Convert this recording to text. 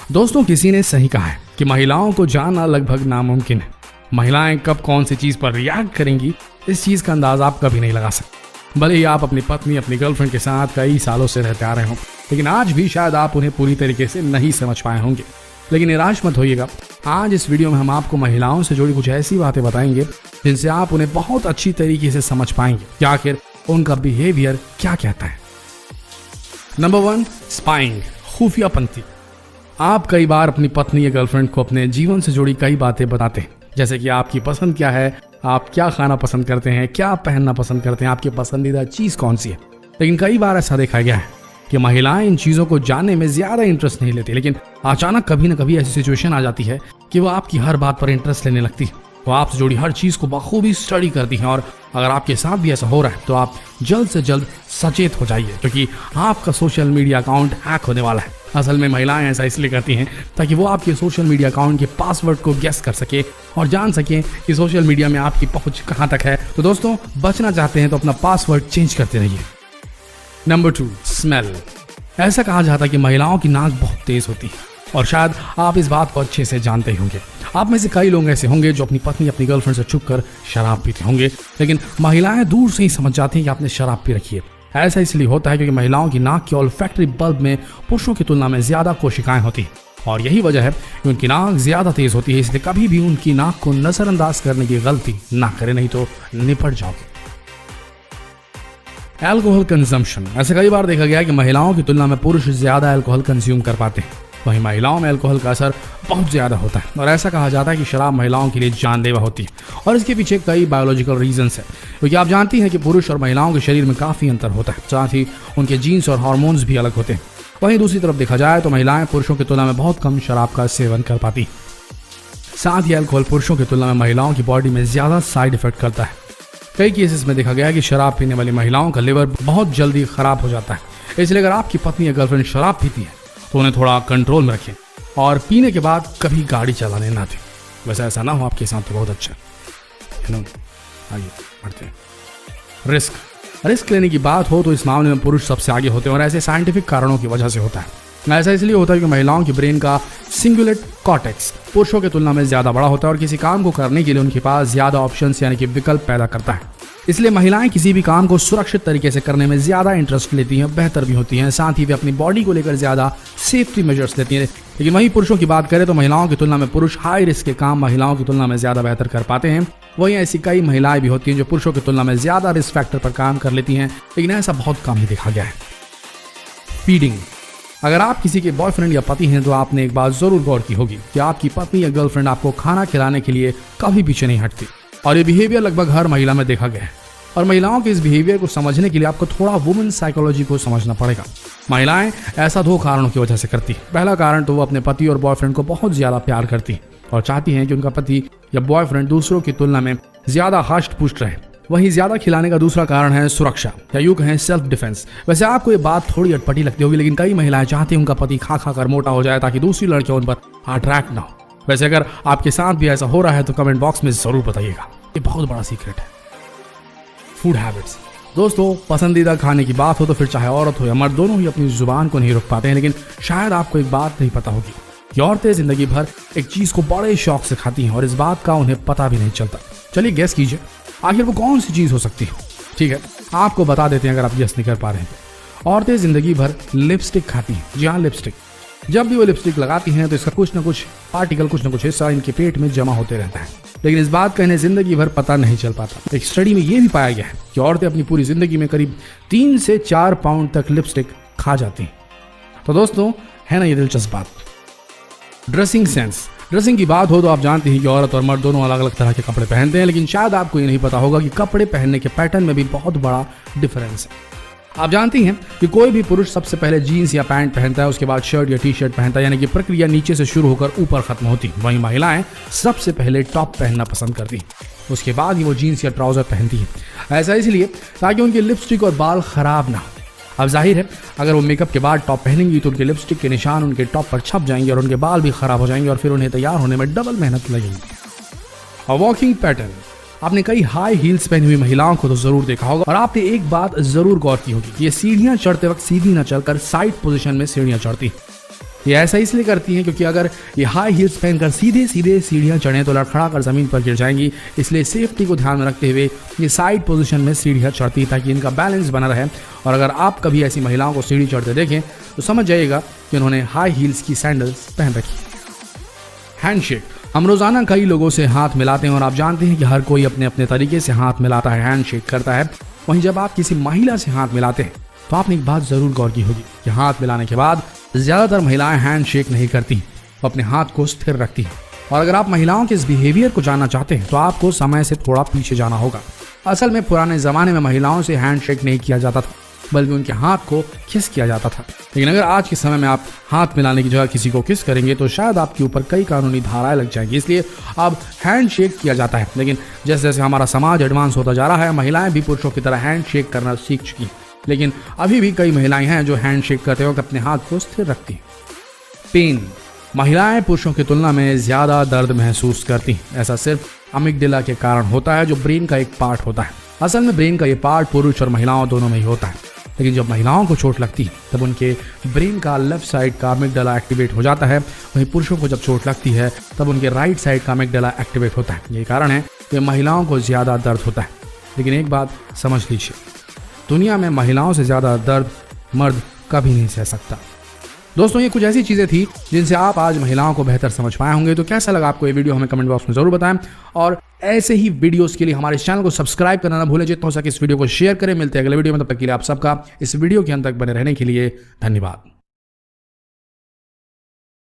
दोस्तों, किसी ने सही कहा है कि महिलाओं को जानना लगभग नामुमकिन है। महिलाएं कब कौन सी चीज पर रिएक्ट करेंगी, इस चीज का अंदाजा आप कभी नहीं लगा सकते। भले ही आप अपनी पत्नी, अपनी गर्लफ्रेंड के साथ कई सालों से रहते आ रहे हों, लेकिन आज भी शायद आप उन्हें पूरी तरीके से नहीं समझ पाए होंगे। लेकिन निराश मत होइएगा, आज इस वीडियो में हम आपको महिलाओं से जुड़ी कुछ ऐसी बातें बताएंगे जिनसे आप उन्हें बहुत अच्छी तरीके से समझ पाएंगे कि आखिर उनका बिहेवियर क्या कहता है। नंबर 1, स्पाइंग, खुफियापंती। आप कई बार अपनी पत्नी या गर्लफ्रेंड को अपने जीवन से जुड़ी कई बातें बताते हैं, जैसे कि आपकी पसंद क्या है, आप क्या खाना पसंद करते हैं, क्या पहनना पसंद करते हैं, आपकी पसंदीदा चीज़ कौन सी है। लेकिन कई बार ऐसा देखा गया है कि महिलाएं इन चीज़ों को जानने में ज़्यादा इंटरेस्ट नहीं लेती, लेकिन अचानक कभी न कभी ऐसी सिचुएशन आ जाती है कि वो आपकी हर बात पर इंटरेस्ट लेने लगती है। वो आपसे जुड़ी हर चीज़ को बखूबी स्टडी करती हैं, और अगर आपके साथ भी ऐसा हो रहा है तो आप जल्द से जल्द सचेत हो जाइए, क्योंकि आपका सोशल मीडिया अकाउंट हैक होने वाला है। असल में महिलाएं ऐसा इसलिए करती हैं ताकि वो आपके सोशल मीडिया अकाउंट के पासवर्ड को गेस कर सके और जान सके कि सोशल मीडिया में आपकी पहुंच कहां तक है। तो दोस्तों, बचना चाहते हैं तो अपना पासवर्ड चेंज करते रहिए। Number 2, smell. ऐसा कहा जाता है कि महिलाओं की नाक बहुत तेज होती है, और शायद आप इस बात को अच्छे से जानते ही होंगे। आप में से कई लोग ऐसे होंगे जो अपनी पत्नी, अपनी गर्लफ्रेंड से छुपकर शराब पीते होंगे, लेकिन महिलाएं दूर से ही समझ जाती हैं कि आपने शराब पी रखी है। ऐसा इसलिए होता है क्योंकि महिलाओं की नाक के ऑल्फैक्टरी बल्ब में पुरुषों की तुलना में ज्यादा कोशिकाएं होती हैं, और यही वजह है कि उनकी नाक ज्यादा तेज होती है। इसलिए कभी भी उनकी नाक को नजरअंदाज करने की गलती ना करें, नहीं तो निपट जाओगे। Alcohol consumption. ऐसे कई बार देखा गया है कि महिलाओं की तुलना में पुरुष ज्यादा अल्कोहल कंज्यूम कर पाते हैं, वहीं महिलाओं में अल्कोहल का असर बहुत ज्यादा होता है। और ऐसा कहा जाता है कि शराब महिलाओं के लिए जानलेवा होती है, और इसके पीछे कई बायोलॉजिकल रीजंस है, क्योंकि आप जानती हैं कि पुरुष और महिलाओं के शरीर में काफी अंतर होता है, साथ ही उनके जीन्स और हार्मोन्स भी अलग होते हैं। वहीं दूसरी तरफ देखा जाए तो महिलाएं पुरुषों की तुलना में बहुत कम शराब का सेवन कर पाती हैं। साथ ही अल्कोहल पुरुषों की तुलना में महिलाओं की बॉडी में ज्यादा साइड इफेक्ट करता है। कई केसेस में देखा गया है कि शराब पीने वाली महिलाओं का लिवर बहुत जल्दी खराब हो जाता है। इसलिए अगर आपकी पत्नी या गर्लफ्रेंड शराब पीती है तो उन्हें थोड़ा कंट्रोल में रखें, और पीने के बाद कभी गाड़ी चलाने ना दें। वैसे ऐसा ना हो आपके साथ तो बहुत अच्छा है। आइए बढ़ते हैं। रिस्क लेने की बात हो तो इस मामले में पुरुष सबसे आगे होते हैं, और ऐसे साइंटिफिक कारणों की वजह से होता है। ऐसा इसलिए होता है कि महिलाओं की ब्रेन का सिंगुलेट कॉर्टेक्स पुरुषों की तुलना में ज्यादा बड़ा होता है, और किसी काम को करने के लिए उनके पास ज्यादा ऑप्शंस यानी कि विकल्प पैदा करता है। इसलिए महिलाएं किसी भी काम को सुरक्षित तरीके से करने में ज्यादा इंटरेस्ट लेती हैं, बेहतर भी होती हैं। साथ ही वे अपनी बॉडी को लेकर ज्यादा सेफ्टी मेजर्स लेती हैं। लेकिन वहीं पुरुषों की बात करें तो महिलाओं की तुलना में पुरुष हाई रिस्क के काम महिलाओं की तुलना में ज्यादा बेहतर कर पाते हैं। वहीं ऐसी कई महिलाएं भी होती हैं जो पुरुषों की तुलना में ज्यादा रिस्क फैक्टर पर काम कर लेती हैं, लेकिन ऐसा बहुत कम ही देखा गया है। फीडिंग। अगर आप किसी के बॉयफ्रेंड या पति हैं तो आपने एक बात जरूर गौर की होगी कि आपकी पत्नी या गर्लफ्रेंड आपको खाना खिलाने के लिए कभी पीछे नहीं हटती, और ये बिहेवियर लगभग हर महिला में देखा गया है। और महिलाओं के इस बिहेवियर को समझने के लिए आपको थोड़ा वुमेन साइकोलॉजी को समझना पड़ेगा। महिलाएं ऐसा 2 कारणों की वजह से करती है। पहला कारण तो वो अपने पति और बॉयफ्रेंड को बहुत ज्यादा प्यार करती है और चाहती हैं कि उनका पति या बॉयफ्रेंड दूसरों की तुलना में ज्यादा हष्ट पुष्ट रहे। वहीं ज्यादा खिलाने का दूसरा कारण है सुरक्षा, या यूं कहें सेल्फ डिफेंस। वैसे आपको ये बात थोड़ी अटपटी लगती होगी, लेकिन कई महिलाएं चाहती हैं उनका पति खा कर मोटा हो जाए ताकि दूसरी लड़कियां उन पर अट्रैक्ट ना हो। वैसे अगर आपके साथ भी ऐसा हो रहा है तो कमेंट बॉक्स में जरूर बताइएगा, ये बहुत बड़ा सीक्रेट है। Food habits. दोस्तों, पसंदीदा खाने की बात हो तो फिर चाहे औरत हो या मर्द, दोनों ही अपनी जुबान को नहीं रोक पाते हैं। लेकिन शायद आपको एक बात नहीं पता होगी कि औरतें जिंदगी भर एक चीज को बड़े शौक से खाती हैं, और इस बात का उन्हें पता भी नहीं चलता। चलिए गेस कीजिए, आखिर वो कौन सी चीज हो सकती है। ठीक है, आपको बता देते हैं अगर आप गेस नहीं कर पा रहे हैं। औरतें जिंदगी भर लिपस्टिक खाती हैं। जी हाँ, लिपस्टिक। जब भी वो लिपस्टिक लगाती हैं तो इसका कुछ न कुछ पार्टिकल, कुछ न कुछ हिस्सा इनके पेट में जमा होते रहता है, लेकिन इस बात का इन्हें जिंदगी भर पता नहीं चल पाता। एक स्टडी में ये भी पाया गया है कि औरतें अपनी पूरी जिंदगी में करीब 3 से 4 पाउंड तक लिपस्टिक खा जाती हैं। तो दोस्तों, है ना ये दिलचस्प बात। Dressing sense. ड्रेसिंग की बात हो तो आप जानते हैं कि औरत और मर्द दोनों अलग अलग तरह के कपड़े पहनते हैं, लेकिन शायद आपको ये नहीं पता होगा कि कपड़े पहनने के पैटर्न में भी बहुत बड़ा डिफरेंस है। आप जानती हैं कि कोई भी पुरुष सबसे पहले जीन्स या पैंट पहनता है, उसके बाद शर्ट या टी शर्ट पहनता है, यानी कि प्रक्रिया नीचे से शुरू होकर ऊपर खत्म होती। वहीं महिलाएं सबसे पहले टॉप पहनना पसंद करती, उसके बाद ही वो जीन्स या ट्राउजर पहनती है। ऐसा इसलिए ताकि उनकी लिपस्टिक और बाल खराब ना हो। अब जाहिर है अगर वो मेकअप के बाद टॉप पहनेंगी तो उनके लिपस्टिक के निशान उनके टॉप पर छप जाएंगे और उनके बाल भी खराब हो जाएंगे, और फिर उन्हें तैयार होने में डबल मेहनत लगेगी। और वॉकिंग पैटर्न। आपने कई हाई हील्स पहनी हुई महिलाओं को तो जरूर देखा होगा, और आपने एक बात जरूर गौर की होगी कि ये सीढ़ियां चढ़ते वक्त सीधी न चलकर साइड पोजीशन में सीढ़ियां चढ़ती। ये ऐसा इसलिए करती हैं क्योंकि अगर ये हाई हील्स पहनकर सीधे सीधे सीढ़ियाँ चढ़ें तो लड़खड़ा कर ज़मीन पर गिर जाएंगी। इसलिए सेफ्टी को ध्यान में रखते हुए ये साइड पोजीशन में सीढ़ियाँ चढ़ती हैं ताकि इनका बैलेंस बना रहे। और अगर आप कभी ऐसी महिलाओं को सीढ़ी चढ़ते देखें तो समझ जाइएगा कि उन्होंने हाई हील्स की सैंडल्स पहन रखी। हैंडशेक। हम रोजाना कई लोगों से हाथ मिलाते हैं और आप जानते हैं कि हर कोई अपने अपने तरीके से हाथ मिलाता है, हैंडशेक करता है। वहीं जब आप किसी महिला से हाथ मिलाते हैं तो आपने एक बात जरूर गौर की होगी कि हाथ मिलाने के बाद ज्यादातर महिलाएं हैंडशेक नहीं करती, वो अपने हाथ को स्थिर रखती हैं। और अगर आप महिलाओं के इस बिहेवियर को जानना चाहते हैं तो आपको समय से थोड़ा पीछे जाना होगा। असल में पुराने जमाने में महिलाओं से हैंडशेक नहीं किया जाता था, बल्कि उनके हाथ को किस किया जाता था। लेकिन अगर आज के समय में आप हाथ मिलाने की जगह किसी को किस करेंगे तो शायद आपके ऊपर कई कानूनी धाराएं लग जाएंगी। इसलिए अब हैंडशेक किया जाता है। लेकिन जैसे जैसे हमारा समाज एडवांस होता जा रहा है, महिलाएं भी पुरुषों की तरह हैंडशेक करना सीख चुकी हैं। लेकिन अभी भी कई महिलाएं हैं जो हैंडशेक करते वक्त अपने हाथ को स्थिर रखती हैं। पेन। महिलाएं पुरुषों की तुलना में ज्यादा दर्द महसूस करती हैं। ऐसा सिर्फ अमिगडाला के कारण होता है जो ब्रेन का एक पार्ट होता है। असल में ब्रेन का ये पार्ट पुरुष और महिलाओं दोनों में ही होता है। लेकिन जब महिलाओं को चोट लगती है तब उनके ब्रेन का लेफ्ट साइड का अमिगडाला एक्टिवेट हो जाता है। वहीं पुरुषों को जब चोट लगती है तब उनके राइट साइड का अमिगडाला एक्टिवेट होता है। यही कारण है कि महिलाओं को ज्यादा दर्द होता है। लेकिन एक बात समझ लीजिए, दुनिया में महिलाओं से ज्यादा दर्द मर्द कभी नहीं सह सकता। दोस्तों, ये कुछ ऐसी चीजें थी जिनसे आप आज महिलाओं को बेहतर समझ पाए होंगे। तो कैसा लगा आपको ये वीडियो हमें कमेंट बॉक्स में जरूर बताएं। और ऐसे ही वीडियोस के लिए हमारे चैनल को सब्सक्राइब करना ना भूलें। जितना हो सके इस वीडियो को शेयर करें। मिलते हैं अगले वीडियो में, तब तक के लिए आप सबका इस वीडियो के अंत तक बने रहने के लिए धन्यवाद।